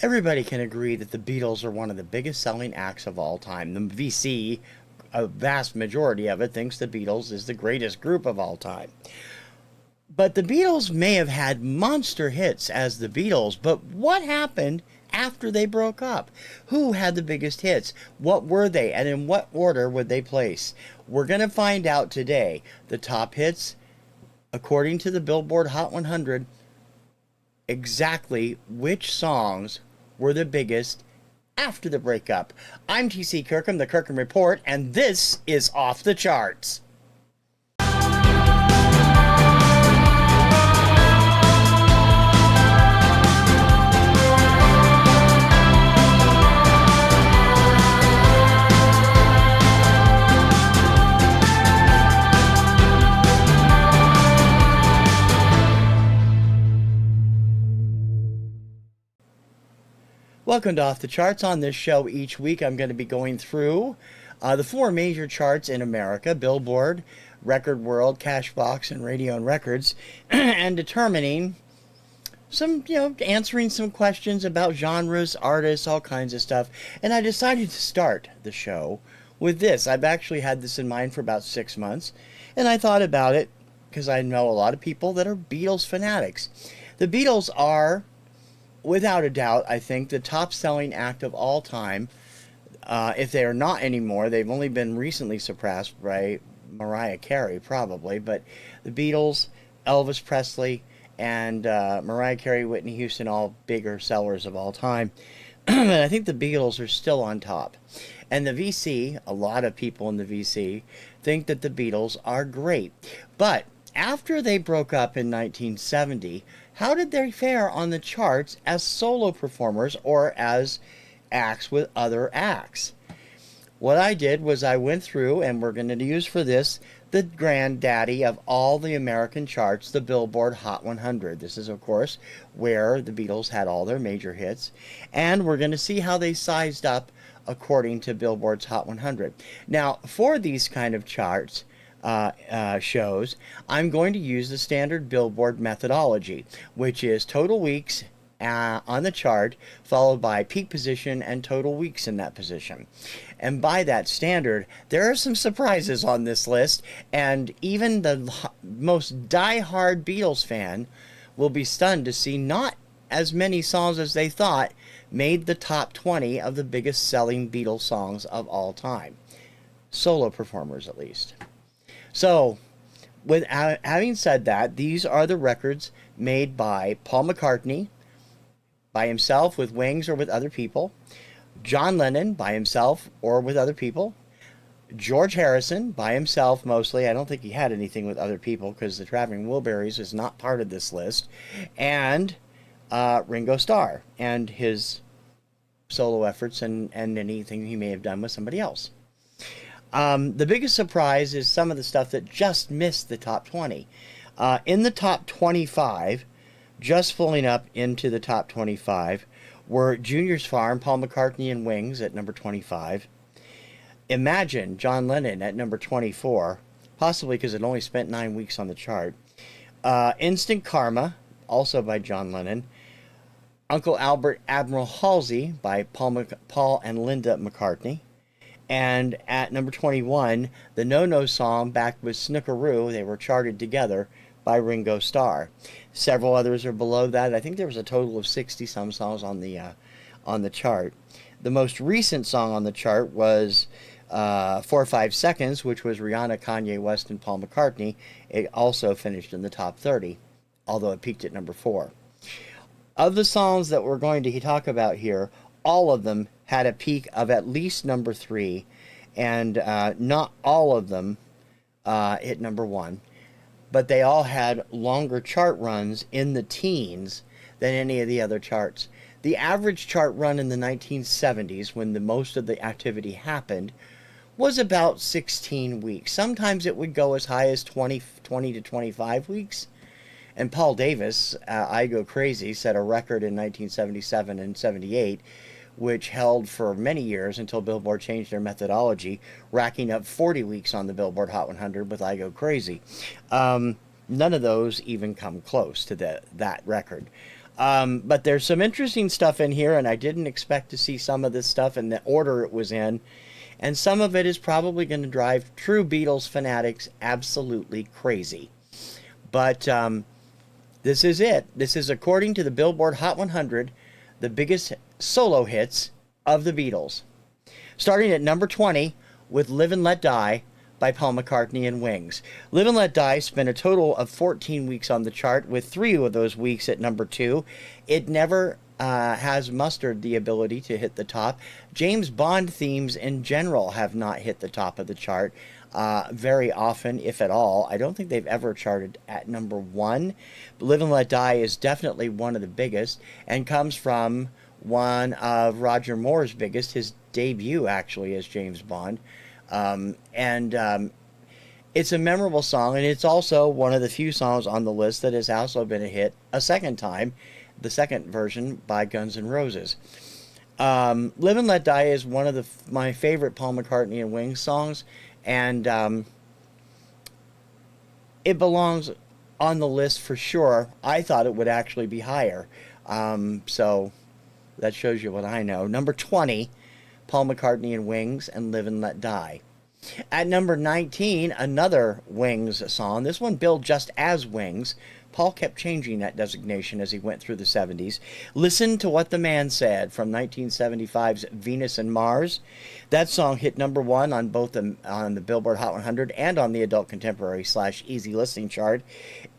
Everybody can agree that the Beatles are one of the biggest selling acts of all time. The VC, a vast majority of it, thinks the Beatles is the greatest group of all time. But the Beatles may have had monster hits as the Beatles, but what happened after they broke up? Who had the biggest hits? What were they? And in what order would they place? We're going to find out today. The top hits, according to the Billboard Hot 100, exactly which songs were the biggest after the breakup. I'm TC Kirkham, the Kirkham Report, and this is Off the Charts. Welcome to Off the Charts. On this show each week I'm going to be going through the four major charts in America: Billboard, Record World, Cashbox, and Radio and Records, and determining some, answering some questions about genres, artists, all kinds of stuff. And I decided to start the show with this. I've actually had this in mind for about 6 months, and I thought about it because I know a lot of people that are Beatles fanatics. The Beatles are, without a doubt, I think, the top-selling act of all time. If they are not anymore, they've only been recently surpassed by Mariah Carey, probably. But the Beatles, Elvis Presley, and Mariah Carey, Whitney Houston, all bigger sellers of all time. And I think the Beatles are still on top. And the VC, a lot of people in the VC, think that the Beatles are great. But after they broke up in 1970, how did they fare on the charts as solo performers or as acts with other acts? What I did was I went through, and we're going to use for this the granddaddy of all the American charts, the Billboard Hot 100. This is, of course, where the Beatles had all their major hits. And we're going to see how they sized up according to Billboard's Hot 100. Now, for these kind of charts, shows, I'm going to use the standard Billboard methodology, which is total weeks on the chart, followed by peak position and total weeks in that position. And by that standard, there are some surprises on this list, and even the most die-hard Beatles fan will be stunned to see not as many songs as they thought made the top 20 of the biggest selling Beatles songs of all time. Solo performers, at least. So, with having said that, these are the records made by Paul McCartney, by himself, with Wings, or with other people; John Lennon, by himself or with other people; George Harrison, by himself mostly. I don't think he had anything with other people because the Traveling Wilburys is not part of this list; and Ringo Starr and his solo efforts and anything he may have done with somebody else. The biggest surprise is some of the stuff that just missed the top 20. In the top 25, just filling up into the top 25, were Junior's Farm, Paul McCartney and Wings at number 25. Imagine, John Lennon at number 24, possibly because it only spent 9 weeks on the chart. Instant Karma, also by John Lennon. Uncle Albert Admiral Halsey by Paul and Linda McCartney. And at number 21, the No-No song, backed with Snookeroo, they were charted together, by Ringo Starr. Several others are below that. I think there was a total of 60-some songs on the chart. The most recent song on the chart was 4 or 5 Seconds, which was Rihanna, Kanye West, and Paul McCartney. It also finished in the top 30, although it peaked at number 4. Of the songs that we're going to talk about here, all of them had a peak of at least number 3, and not all of them hit number 1. But they all had longer chart runs in the teens than any of the other charts. The average chart run in the 1970s, when the most of the activity happened, was about 16 weeks. Sometimes it would go as high as 20 to 25 weeks. And Paul Davis, I Go Crazy, set a record in 1977 and 78, which held for many years until Billboard changed their methodology, racking up 40 weeks on the Billboard Hot 100 with I Go Crazy. None of those even come close to that record. But there's some interesting stuff in here, and I didn't expect to see some of this stuff in the order it was in. And some of it is probably going to drive true Beatles fanatics absolutely crazy. But this is it. This is, according to the Billboard Hot 100, the biggest solo hits of the Beatles. Starting at number 20 with Live and Let Die by Paul McCartney and Wings. Live and Let Die spent a total of 14 weeks on the chart, with 3 of those weeks at number 2. It never has mustered the ability to hit the top. James Bond themes in general have not hit the top of the chart very often, if at all. I don't think they've ever charted at number 1. Live and Let Die is definitely one of the biggest, and comes from one of Roger Moore's biggest, his debut actually as James Bond. It's a memorable song, and it's also one of the few songs on the list that has also been a hit a second time, the second version by Guns N' Roses. Live and Let Die is one of my favorite Paul McCartney and Wings songs, and it belongs on the list for sure. I thought it would actually be higher, so that shows you what I know. Number 20, Paul McCartney and Wings and Live and Let Die. At number 19, another Wings song. This one billed just as Wings. Paul kept changing that designation as he went through the 70s. Listen to What the Man Said from 1975's Venus and Mars. That song hit number 1 on both on the Billboard Hot 100 and on the Adult Contemporary / Easy Listening chart.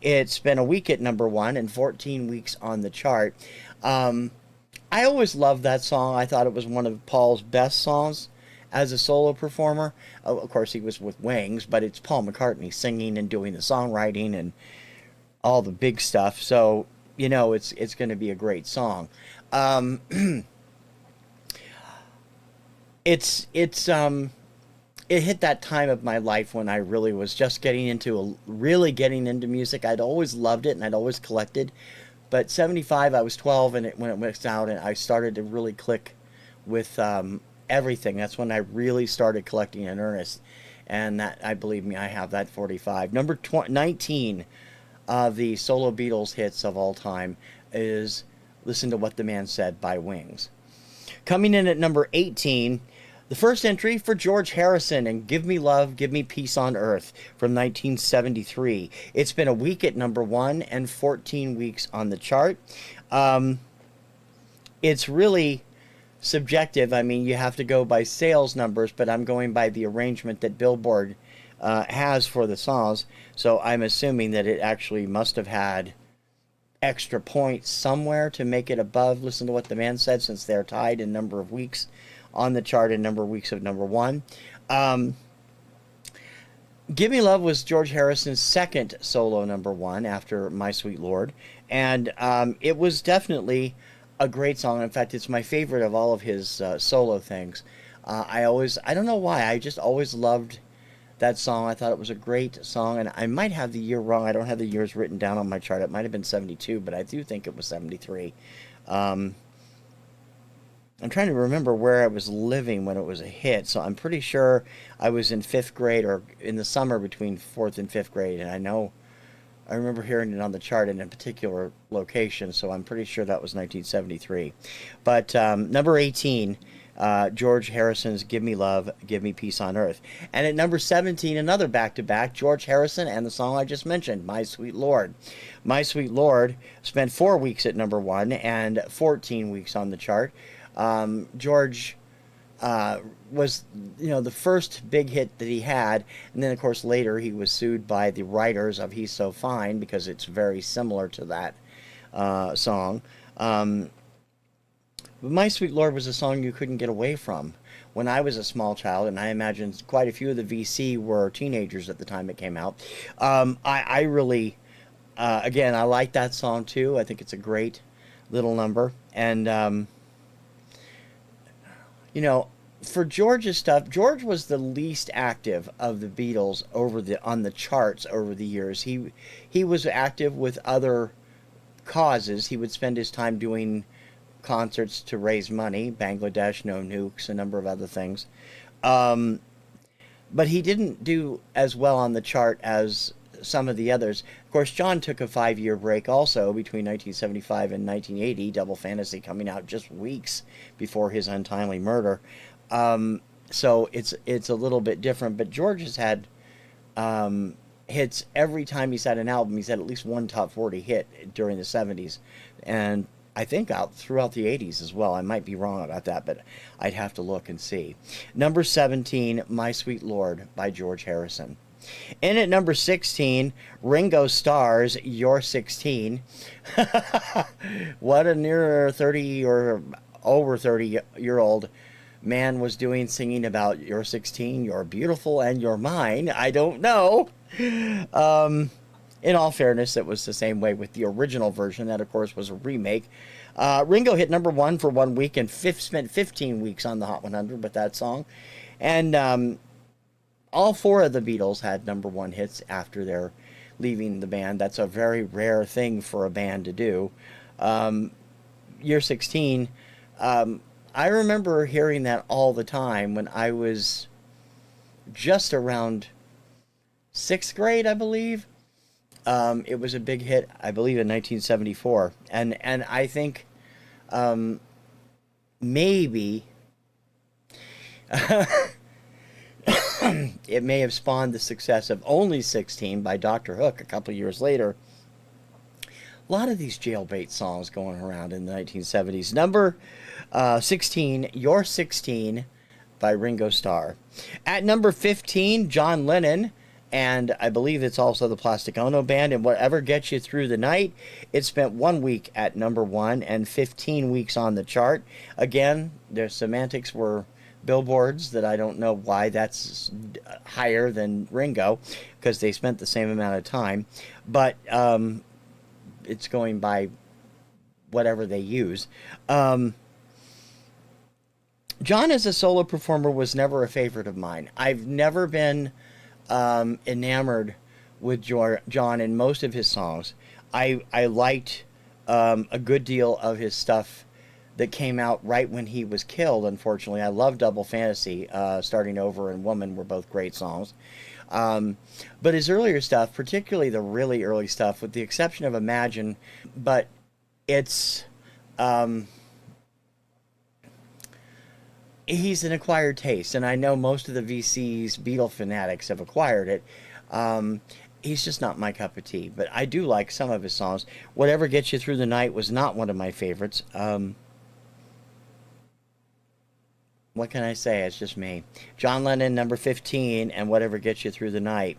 It spent a week at number 1 and 14 weeks on the chart. I always loved that song. I thought it was one of Paul's best songs as a solo performer. Of course, he was with Wings, but it's Paul McCartney singing and doing the songwriting and all the big stuff. So, you know, it's going to be a great song. It hit that time of my life when I really was just getting into music. I'd always loved it and I'd always collected. But 75, I was 12, and when it went out, and I started to really click with everything. That's when I really started collecting in earnest. And that, believe me, I have that 45. Number 19 of the solo Beatles hits of all time is Listen to What the Man Said by Wings. Coming in at number 18, the first entry for George Harrison and Give Me Love, Give Me Peace on Earth from 1973. It's been a week at number 1 and 14 weeks on the chart. It's really subjective. I mean, you have to go by sales numbers, but I'm going by the arrangement that Billboard has for the songs. So I'm assuming that it actually must have had extra points somewhere to make it above Listen to What the Man Said, since they're tied in number of weeks on the chart and number of weeks of number 1. Give Me Love was George Harrison's second solo number 1 after My Sweet Lord, and it was definitely a great song. In fact, it's my favorite of all of his solo things. I don't know why, I just always loved that song. I thought it was a great song, and I might have the year wrong. I don't have the years written down on my chart. It might have been 72, but I do think it was 73. I'm trying to remember where I was living when it was a hit, so I'm pretty sure I was in 5th grade or in the summer between 4th and 5th grade, and I remember hearing it on the chart in a particular location, so I'm pretty sure that was 1973. But number 18, George Harrison's Give Me Love, Give Me Peace on Earth. And at number 17, another back-to-back, George Harrison and the song I just mentioned, My Sweet Lord. My Sweet Lord spent 4 weeks at number 1 and 14 weeks on the chart. George was, the first big hit that he had, and then of course later he was sued by the writers of He's So Fine because it's very similar to that song. But My Sweet Lord was a song you couldn't get away from when I was a small child, and I imagine quite a few of the VC were teenagers at the time it came out. I really, again, I like that song too. I think it's a great little number, and for George's stuff, George was the least active of the Beatles on the charts over the years. He was active with other causes. He would spend his time doing concerts to raise money, Bangladesh, No Nukes, a number of other things. But he didn't do as well on the chart as some of the others. Of course, John took a 5-year break also between 1975 and 1980, Double Fantasy coming out just weeks before his untimely murder. So it's a little bit different, but George has had hits every time he's had an album. He's had at least one top 40 hit during the 70s, and I think out throughout the 80s as well. I might be wrong about that, but I'd have to look and see. Number 17, My Sweet Lord by George Harrison. In at number 16, Ringo Starr's You're 16. What a near 30 or over 30-year-old man was doing, singing about you're 16, you're beautiful, and you're mine. I don't know. In all fairness, it was the same way with the original version. That, of course, was a remake. Ringo hit number 1 for 1 week and spent 15 weeks on the Hot 100 with that song. And all 4 of the Beatles had number 1 hits after their leaving the band. That's a very rare thing for a band to do. You're 16. I remember hearing that all the time when I was just around 6th grade, I believe. It was a big hit, I believe, in 1974. And I think maybe it may have spawned the success of Only 16 by Dr. Hook a couple years later. A lot of these jailbait songs going around in the 1970s. Number 16, You're 16 by Ringo Starr. At number 15, John Lennon, and I believe it's also the Plastic Ono Band, and Whatever Gets You Through the Night. It spent 1 week at number 1 and 15 weeks on the chart. Again, their semantics were billboards that I don't know why that's higher than Ringo, because they spent the same amount of time. But it's going by whatever they use. John as a solo performer was never a favorite of mine. I've never been enamored with John in most of his songs. I liked a good deal of his stuff that came out right when he was killed, unfortunately. I love Double Fantasy. Starting Over and Woman were both great songs. But his earlier stuff, particularly the really early stuff, with the exception of Imagine, but it's he's an acquired taste, and I know most of the VC's Beatle fanatics have acquired it. He's just not my cup of tea, but I do like some of his songs. Whatever Gets You Through the Night was not one of my favorites. What can I say? It's just me. John Lennon, number 15, and Whatever Gets You Through the Night.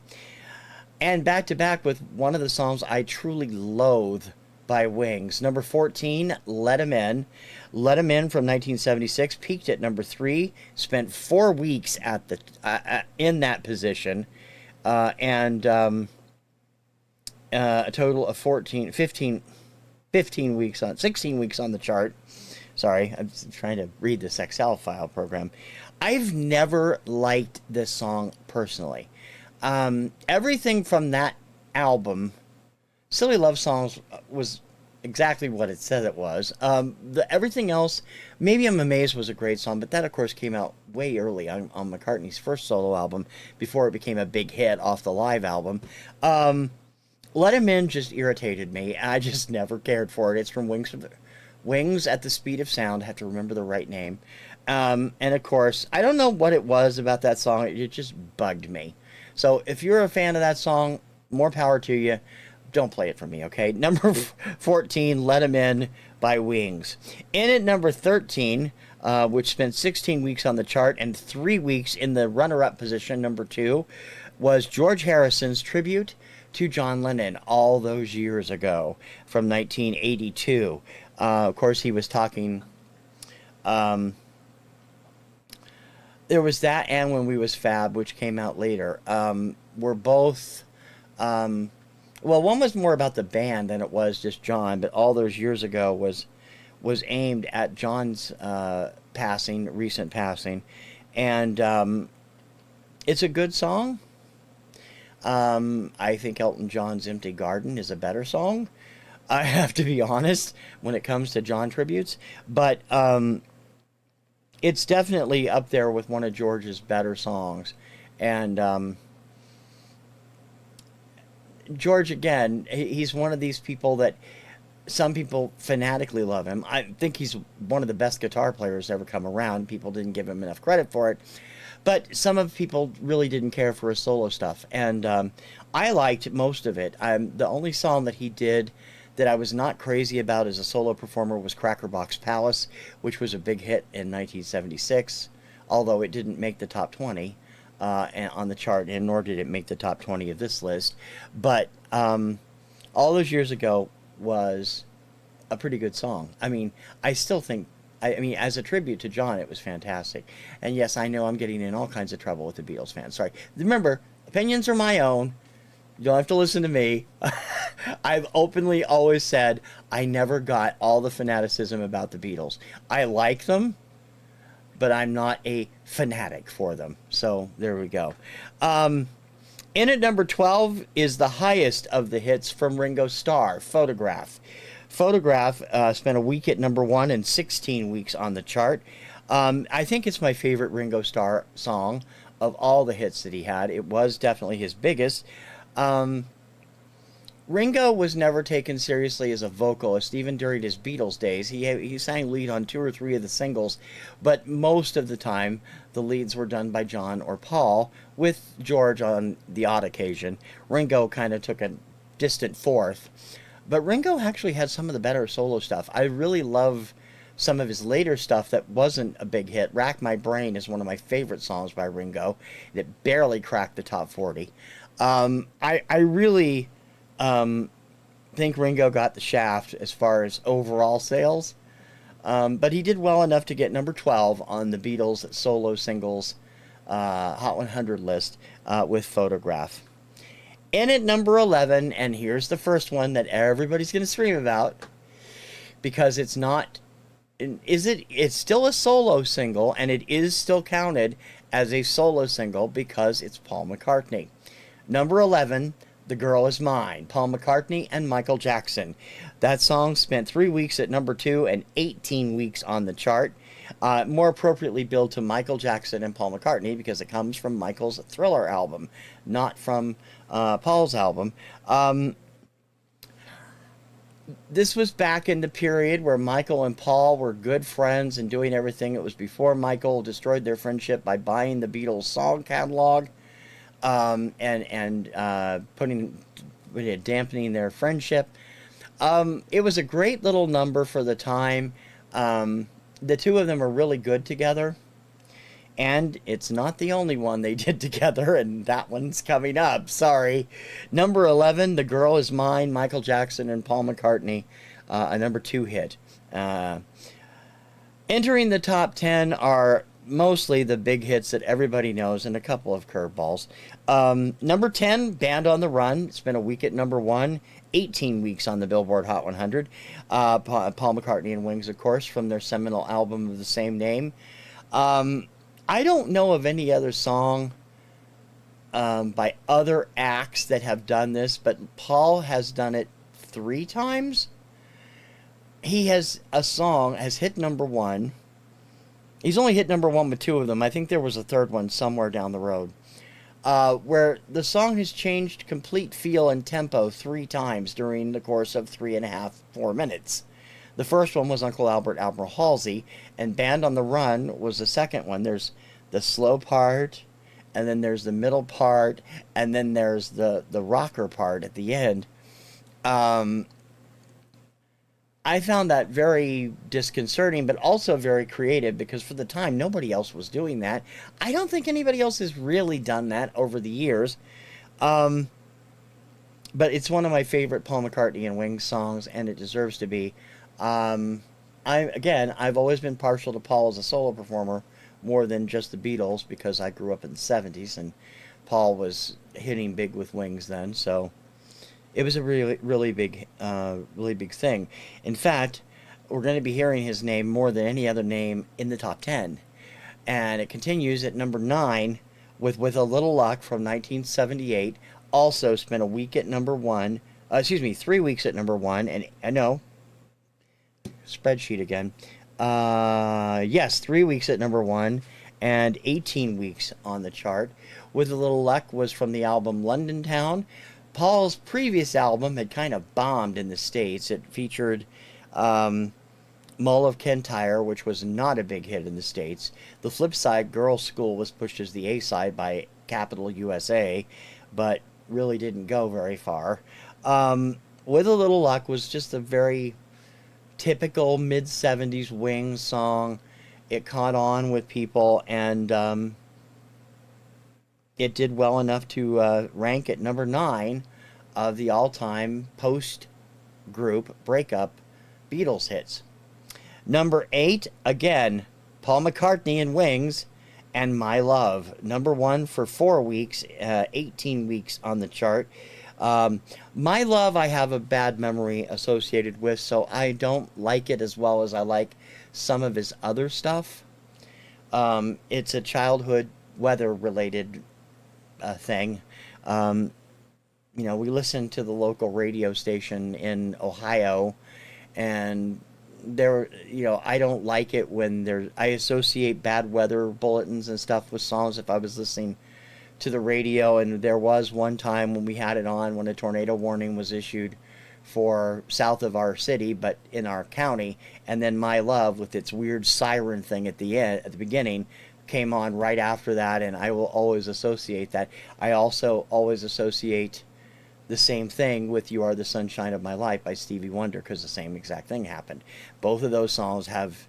And back to back with one of the songs I truly loathe by Wings. Number 14, Let 'Em In. Let 'Em In from 1976 peaked at number 3, spent 4 weeks at the in that position, and a total of 16 weeks on the chart. Sorry, I'm trying to read this Excel file program. I've never liked this song personally. Everything from that album, Silly Love Songs, was exactly what it said it was. Everything else, Maybe I'm Amazed was a great song, but that, of course, came out way early on McCartney's first solo album before it became a big hit off the live album. Let 'Em In just irritated me. I just never cared for it. It's from Wings at the Speed of Sound. I have to remember the right name. And, of course, I don't know what it was about that song. It just bugged me. So if you're a fan of that song, more power to you. Don't play it for me, okay? Number 14, Let 'Em In by Wings. In at number 13, which spent 16 weeks on the chart and 3 weeks in the runner-up position, number 2, was George Harrison's tribute to John Lennon all those years ago from 1982. Of course, he was talking... there was that and When We Was Fab, which came out later. Were both... well, one was more about the band than it was just John, but all those years ago was aimed at John's recent passing. And it's a good song. I think Elton John's Empty Garden is a better song. I have to be honest when it comes to John tributes. But it's definitely up there with one of George's better songs. And George, again, he's one of these people that some people fanatically love him. I think he's one of the best guitar players to ever come around. People didn't give him enough credit for it. But some of people really didn't care for his solo stuff. And I liked most of it. The only song that he did that I was not crazy about as a solo performer was Crackerbox Palace, which was a big hit in 1976, although it didn't make the top 20 on the chart, and nor did it make the top 20 of this list. But All Those Years Ago was a pretty good song. I mean, I still think, I mean, as a tribute to John, it was fantastic. And yes, I know I'm getting in all kinds of trouble with the Beatles fans. Sorry. Remember, opinions are my own. You don't have to listen to me. I've openly always said I never got all the fanaticism about the Beatles. I like them, but I'm not a fanatic for them. So there we go. In at number 12 is the highest of the hits from Ringo Starr, Photograph. Photograph spent a week at number 1 and 16 weeks on the chart. I think it's my favorite Ringo Starr song of all the hits that he had. It was definitely his biggest. Ringo was never taken seriously as a vocalist, even during his Beatles days. He sang lead on 2 or 3 of the singles, but most of the time the leads were done by John or Paul, with George on the odd occasion. Ringo kind of took a distant fourth. But Ringo actually had some of the better solo stuff. I really love some of his later stuff that wasn't a big hit. Rack My Brain is one of my favorite songs by Ringo. It barely cracked the top 40. I really think Ringo got the shaft as far as overall sales. But he did well enough to get number 12 on the Beatles solo singles Hot 100 list with Photograph. In at number 11, and here's the first one that everybody's going to scream about, because it's not, it's still a solo single, and it is still counted as a solo single because it's Paul McCartney. Number 11, The Girl Is Mine, Paul McCartney and Michael Jackson. That song spent 3 weeks at number 2 and 18 weeks on the chart. More appropriately billed to Michael Jackson and Paul McCartney because it comes from Michael's Thriller album, not from Paul's album. This was back in the period where Michael and Paul were good friends and doing everything. It was before Michael destroyed their friendship by buying the Beatles song catalog and dampening their friendship. It was a great little number for the time. The two of them are really good together, and it's not the only one they did together, and that one's coming up. Sorry. Number 11, The Girl Is Mine, Michael Jackson and Paul McCartney, a number 2 hit. Entering the top 10 are mostly the big hits that everybody knows and a couple of curveballs. Number 10, Band on the Run. It's been a week at number 1, 18 weeks on the Billboard Hot 100. Paul McCartney and Wings, of course, from their seminal album of the same name. I don't know of any other song by other acts that have done this, but Paul has done it 3 times. He has a song, has hit number 1. He's only hit number 1 with 2 of them. I think there was a third one somewhere down the road. Where the song has changed complete feel and tempo 3 times during the course of 3.5, 4 minutes. The first one was Uncle Albert, Admiral Halsey, and Band on the Run was the second one. There's the slow part, and then there's the middle part, and then there's the rocker part at the end. I found that very disconcerting, but also very creative, because for the time, nobody else was doing that. I don't think anybody else has really done that over the years. But it's one of my favorite Paul McCartney and Wings songs, and it deserves to be. I've always been partial to Paul as a solo performer more than just the Beatles, because I grew up in the 70s, and Paul was hitting big with Wings then, so it was a really big thing. In fact, we're going to be hearing his name more than any other name in the top 10. And it continues at number 9 with a Little Luck from 1978. Also spent a week at number 1. 3 weeks at number 1. And I know, spreadsheet again. 3 weeks at number 1 and 18 weeks on the chart. With a Little Luck was from the album London Town. Paul's previous album had kind of bombed in the States. It featured Mull of Kintyre, which was not a big hit in the States. The flip side, Girls' School, was pushed as the A-side by Capitol USA, but really didn't go very far. With a Little Luck was just a very typical mid-70s Wings song. It caught on with people, and it did well enough to rank at number 9 of the all-time post-group breakup Beatles hits. Number 8, again, Paul McCartney and Wings, and My Love. Number 1 for 4 weeks, 18 weeks on the chart. My Love I have a bad memory associated with, so I don't like it as well as I like some of his other stuff. It's a childhood weather-related thing. We listen to the local radio station in Ohio, and I don't like it when I associate bad weather bulletins and stuff with songs if I was listening to the radio. And there was one time when we had it on when a tornado warning was issued for south of our city, but in our county, and then My Love with its weird siren thing at the beginning came on right after that, and I will always associate that. I also always associate the same thing with You Are the Sunshine of My Life by Stevie Wonder, because the same exact thing happened. Both of those songs have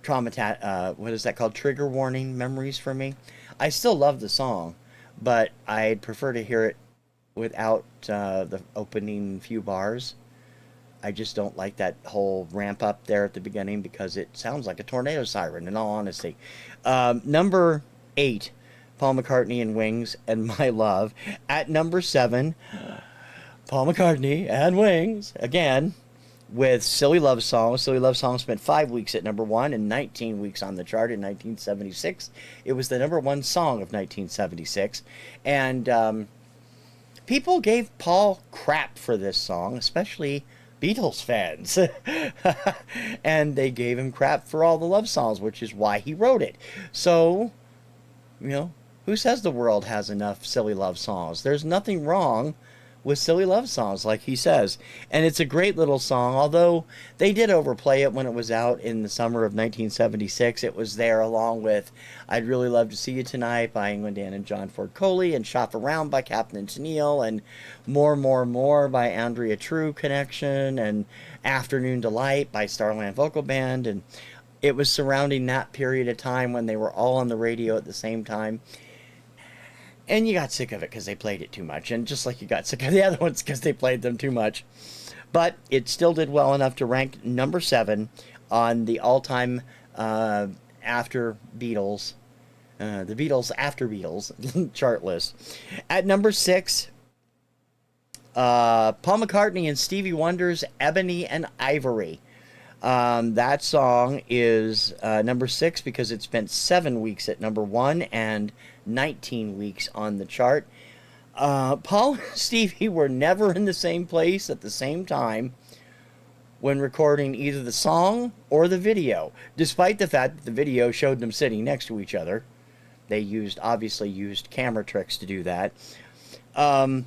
trigger warning memories for me. I still love the song, but I'd prefer to hear it without the opening few bars. I just don't like that whole ramp up there at the beginning because it sounds like a tornado siren, in all honesty. Number 8, Paul McCartney and Wings and My Love. At number 7, Paul McCartney and Wings, again, with Silly Love Song. Silly Love Song spent 5 weeks at number 1 and 19 weeks on the chart in 1976. It was the number 1 song of 1976. And people gave Paul crap for this song, especially Beatles fans. And they gave him crap for all the love songs, which is why he wrote it. So, who says the world has enough silly love songs? There's nothing wrong with silly love songs, like he says. And it's a great little song, although they did overplay it when it was out in the summer of 1976. It was there along with I'd Really Love to See You Tonight by England Dan and John Ford Coley, and Shop Around by Captain Tennille, and More by Andrea True Connection, and Afternoon Delight by Starland Vocal Band. And it was surrounding that period of time when they were all on the radio at the same time. And you got sick of it because they played it too much. And just like you got sick of the other ones because they played them too much. But it still did well enough to rank number 7 on the all-time after Beatles, the Beatles after Beatles chart list. At number 6, Paul McCartney and Stevie Wonder's Ebony and Ivory. That song is number 6 because it spent 7 weeks at number 1 and 19 weeks on the chart. Paul and Stevie were never in the same place at the same time when recording either the song or the video, despite the fact that the video showed them sitting next to each other. They obviously used camera tricks to do that. Now,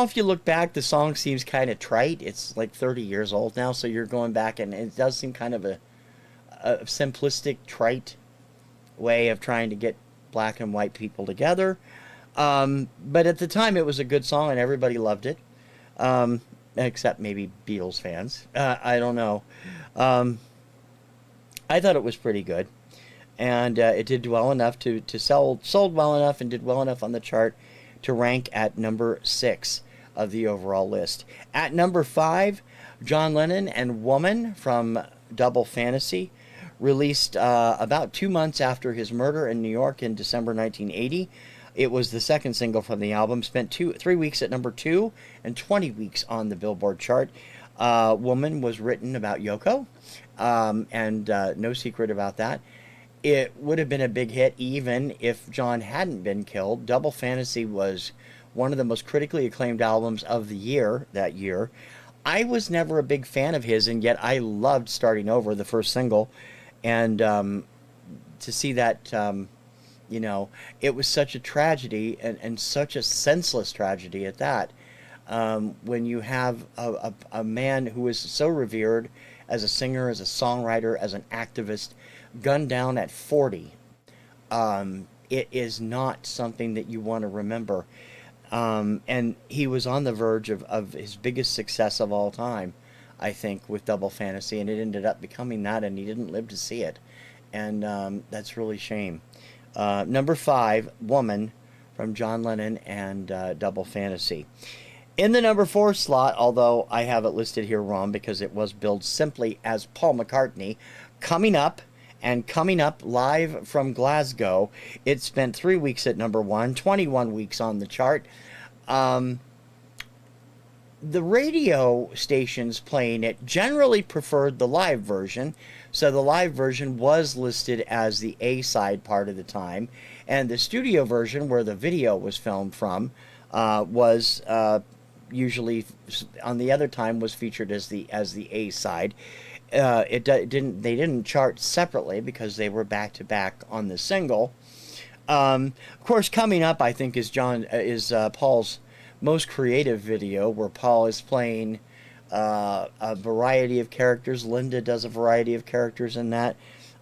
if you look back, the song seems kind of trite. It's like 30 years old now, so you're going back, and it does seem kind of a simplistic, trite way of trying to get black and white people together. But at the time, it was a good song, and everybody loved it, except maybe Beatles fans. I don't know. I thought it was pretty good, and it did well enough sold well enough and did well enough on the chart to rank at number 6 of the overall list. At number 5, John Lennon and Woman from Double Fantasy, released about 2 months after his murder in New York in December 1980. It was the second single from the album, spent 3 weeks at number 2 and 20 weeks on the Billboard chart. Woman was written about Yoko, and no secret about that. It would have been a big hit even if John hadn't been killed. Double Fantasy was one of the most critically acclaimed albums of the year that year. I was never a big fan of his, and yet I loved Starting Over, the first single. And to see that You know, it was such a tragedy, and such a senseless tragedy at that. When you have a man who is so revered as a singer, as a songwriter, as an activist, gunned down at 40, it is not something that you want to remember. And he was on the verge of his biggest success of all time, I think, with Double Fantasy, and it ended up becoming that, and he didn't live to see it. And that's really shame. Number 5, Woman, from John Lennon and Double Fantasy. In the number 4 slot, although I have it listed here wrong because it was billed simply as Paul McCartney, Coming Up, and Coming Up live from Glasgow. It spent 3 weeks at number 1, 21 weeks on the chart. The radio stations playing it generally preferred the live version, so the live version was listed as the A-side part of the time, and the studio version, where the video was filmed from, was usually on the other time was featured as the A-side. They didn't chart separately because they were back to back on the single. Of course, Coming Up, I think, is Paul's most creative video, where Paul is playing a variety of characters. Linda does a variety of characters in that.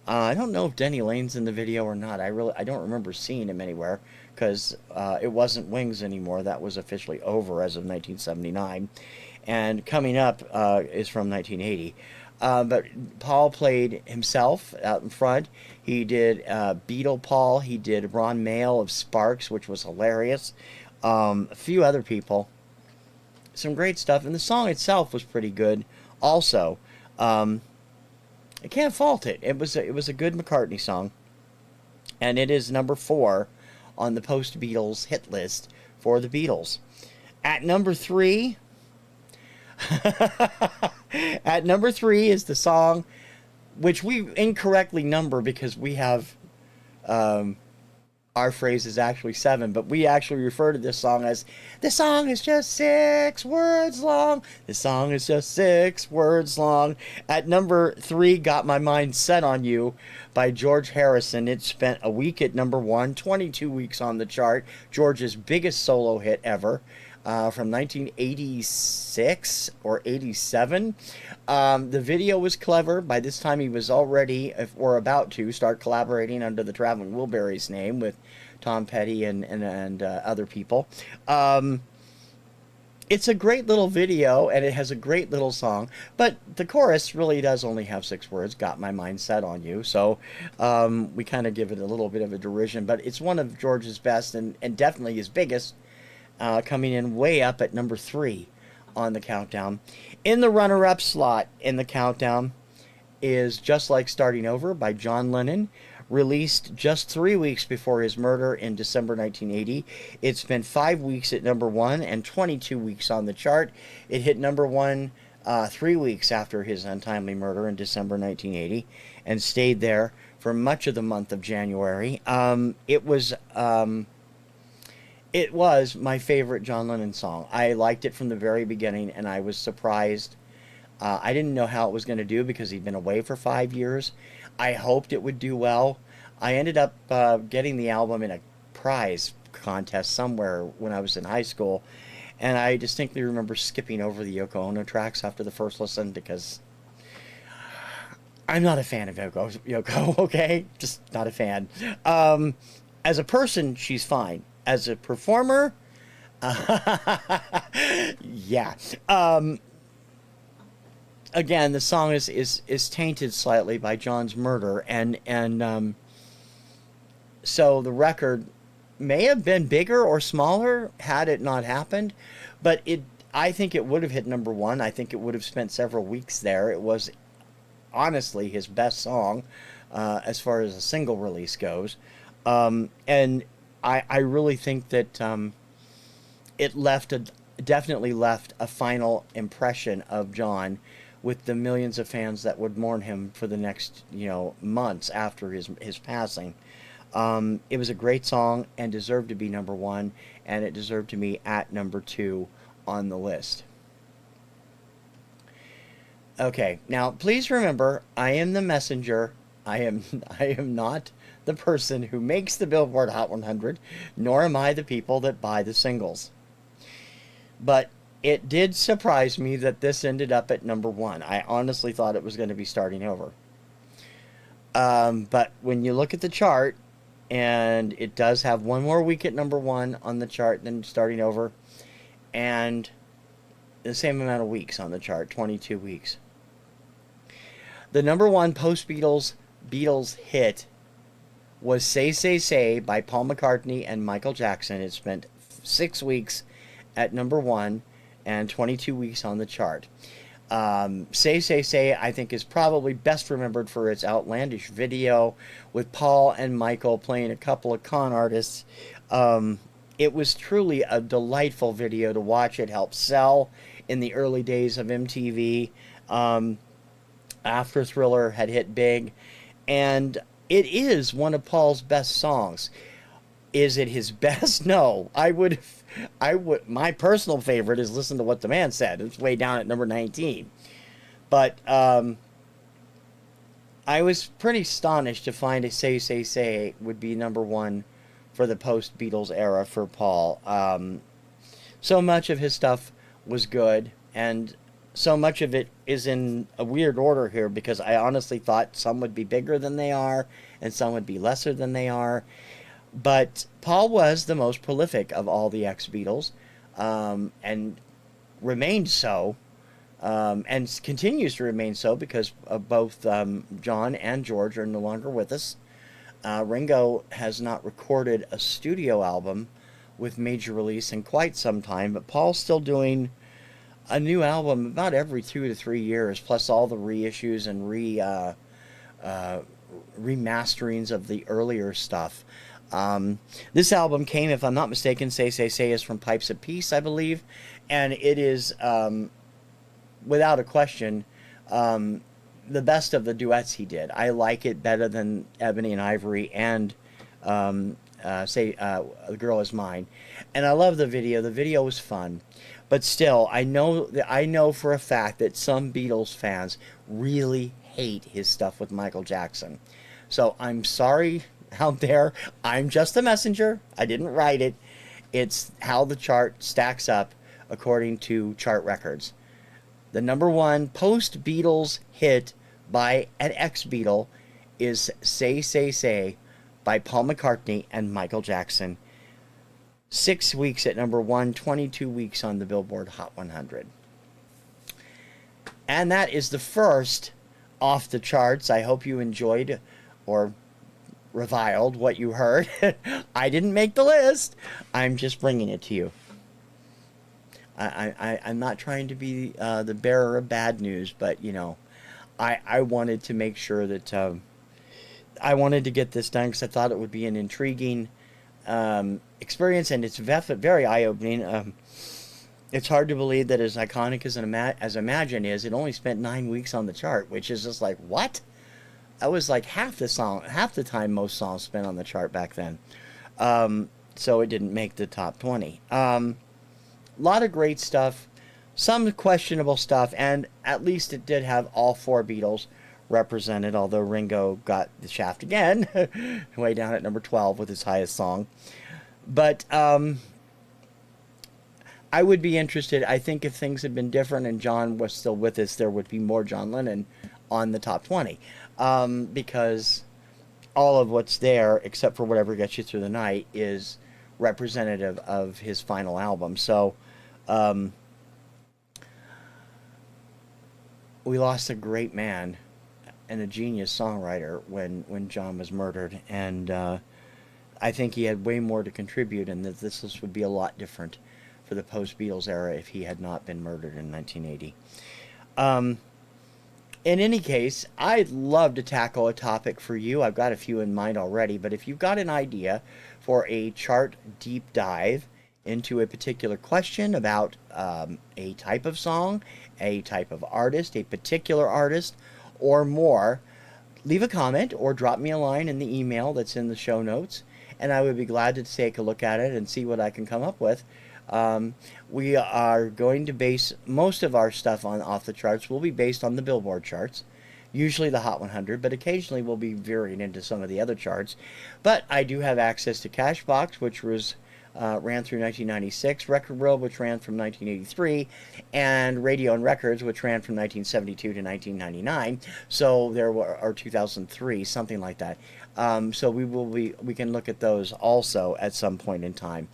I don't know if Denny Lane's in the video or not. I don't remember seeing him anywhere, because it wasn't Wings anymore. That was officially over as of 1979. And Coming Up is from 1980. But Paul played himself out in front. He did Beatle Paul. He did Ron Mayle of Sparks, which was hilarious. A few other people. Some great stuff. And the song itself was pretty good also. I can't fault it. It was a good McCartney song. And it is number 4 on the post-Beatles hit list for the Beatles. At number 3... At number 3 is the song which we incorrectly number because we have our phrase is actually 7, but we actually refer to this song as, "The song is just 6 words long. The song is just 6 words long." At number 3, Got My Mind Set on You by George Harrison. It spent a week at number 1, 22 weeks on the chart. George's biggest solo hit ever. From 1986 or 87. The video was clever. By this time, he was already, or about to, start collaborating under the Traveling Wilburys name with Tom Petty and other people. It's a great little video, and it has a great little song, but the chorus really does only have 6 words, "Got My Mind Set on You," so we kind of give it a little bit of a derision, but it's one of George's best, and definitely his biggest, coming in way up at number 3 on the countdown. In the runner-up slot in the countdown is Just Like Starting Over by John Lennon, released just 3 weeks before his murder in December 1980. It spent 5 weeks at number 1 and 22 weeks on the chart. It hit number 1 3 weeks after his untimely murder in December 1980 and stayed there for much of the month of January. It was my favorite John Lennon song. I liked it from the very beginning, and I was surprised. I didn't know how it was going to do because he'd been away for 5 years. I hoped it would do well. I ended up getting the album in a prize contest somewhere when I was in high school, and I distinctly remember skipping over the Yoko Ono tracks after the first listen because I'm not a fan of Yoko, okay? Just not a fan. As a person, she's fine. As a performer, yeah. Again, the song is tainted slightly by John's murder, and so the record may have been bigger or smaller had it not happened, but I think it would have hit number 1. I think it would have spent several weeks there. It was honestly his best song as far as a single release goes, and I really think that it definitely left a final impression of John with the millions of fans that would mourn him for the next months after his passing. It was a great song and deserved to be number 1, and it deserved to be at number 2 on the list. Okay, now please remember, I am the messenger. I am not the person who makes the Billboard Hot 100, nor am I the people that buy the singles. But it did surprise me that this ended up at number 1. I honestly thought it was going to be starting over. But when you look at the chart, and it does have one more week at number 1 on the chart than starting over, and the same amount of weeks on the chart, 22 weeks. The number 1 post-Beatles hit was Say Say Say by Paul McCartney and Michael Jackson. It spent 6 weeks at number 1 and 22 weeks on the chart. Say Say Say, I think, is probably best remembered for its outlandish video with Paul and Michael playing a couple of con artists. It was truly a delightful video to watch. It helped sell in the early days of MTV, after Thriller had hit big. And it is one of Paul's best songs. Is it his best? No. My personal favorite is Listen to What the Man Said. It's way down at number 19. But I was pretty astonished to find a Say Say Say would be number 1 for the post-Beatles era for Paul. So much of his stuff was good, and so much of it is in a weird order here, because I honestly thought some would be bigger than they are and some would be lesser than they are. But Paul was the most prolific of all the ex-Beatles, and remained so, and continues to remain so, because both John and George are no longer with us. Ringo has not recorded a studio album with major release in quite some time, but Paul's still doing a new album about every 2 to 3 years, plus all the reissues and remasterings of the earlier stuff. This album came, if I'm not mistaken, Say Say Say is from Pipes of Peace, I believe, and it is, without a question, the best of the duets he did. I like it better than Ebony and Ivory and The Girl Is Mine. And I love the video. The video was fun. But still, I know for a fact that some Beatles fans really hate his stuff with Michael Jackson. So I'm sorry out there. I'm just a messenger. I didn't write it. It's how the chart stacks up according to chart records. The number 1 post-Beatles hit by an ex-Beatle is Say Say Say by Paul McCartney and Michael Jackson. 6 weeks at number 1, 22 weeks on the Billboard Hot 100. And that is the first off the charts. I hope you enjoyed or reviled what you heard. I didn't make the list. I'm just bringing it to you. I'm not trying to be the bearer of bad news, but, you know, I wanted to make sure that I wanted to get this done because I thought it would be an intriguing experience, and it's very eye-opening. It's hard to believe that as iconic as Imagine is, it only spent 9 weeks on the chart, which is just like, what? That was like half the time most songs spent on the chart back then. So it didn't make the top 20. A lot of great stuff, some questionable stuff, and at least it did have all 4 Beatles represented, although Ringo got the shaft again, way down at number 12 with his highest song. But I would be interested. I think if things had been different and John was still with us, there would be more John Lennon on the top 20, because all of what's there, except for Whatever Gets You Through the Night, is representative of his final album. So we lost a great man and a genius songwriter when John was murdered, and I think he had way more to contribute, and that this would be a lot different for the post-Beatles era if he had not been murdered in 1980. In any case, I'd love to tackle a topic for you. I've got a few in mind already, but if you've got an idea for a chart deep dive into a particular question about a type of song, a type of artist, a particular artist, or more, leave a comment or drop me a line in the email that's in the show notes, and I would be glad to take a look at it and see what I can come up with. We are going to base most of our stuff on Off the Charts will be based on the Billboard charts, usually the Hot 100, but occasionally we'll be veering into some of the other charts. But I do have access to Cashbox, which ran through 1996, Record World, which ran from 1983, and Radio and Records, which ran from 1972 to 1999. So there were, or 2003, something like that. So we can look at those also at some point in time.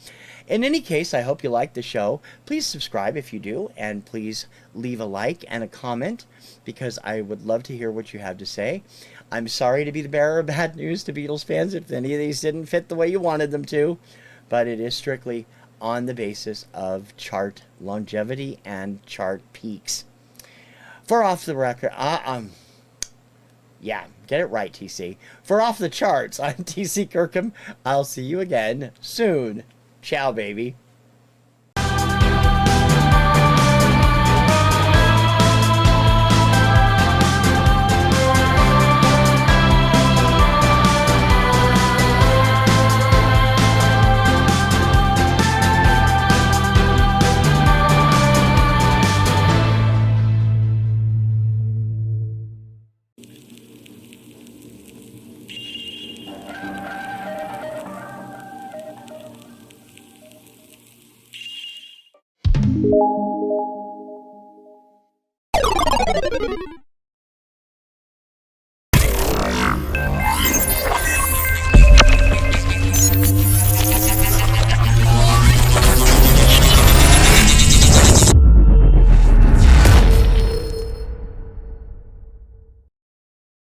In any case, I hope you like the show. Please subscribe if you do, and please leave a like and a comment, because I would love to hear what you have to say. I'm sorry to be the bearer of bad news to Beatles fans if any of these didn't fit the way you wanted them to, but it is strictly on the basis of chart longevity and chart peaks. For Off the Record, yeah, get it right, TC. For Off the Charts, I'm TC Kirkham. I'll see you again soon. Ciao, baby.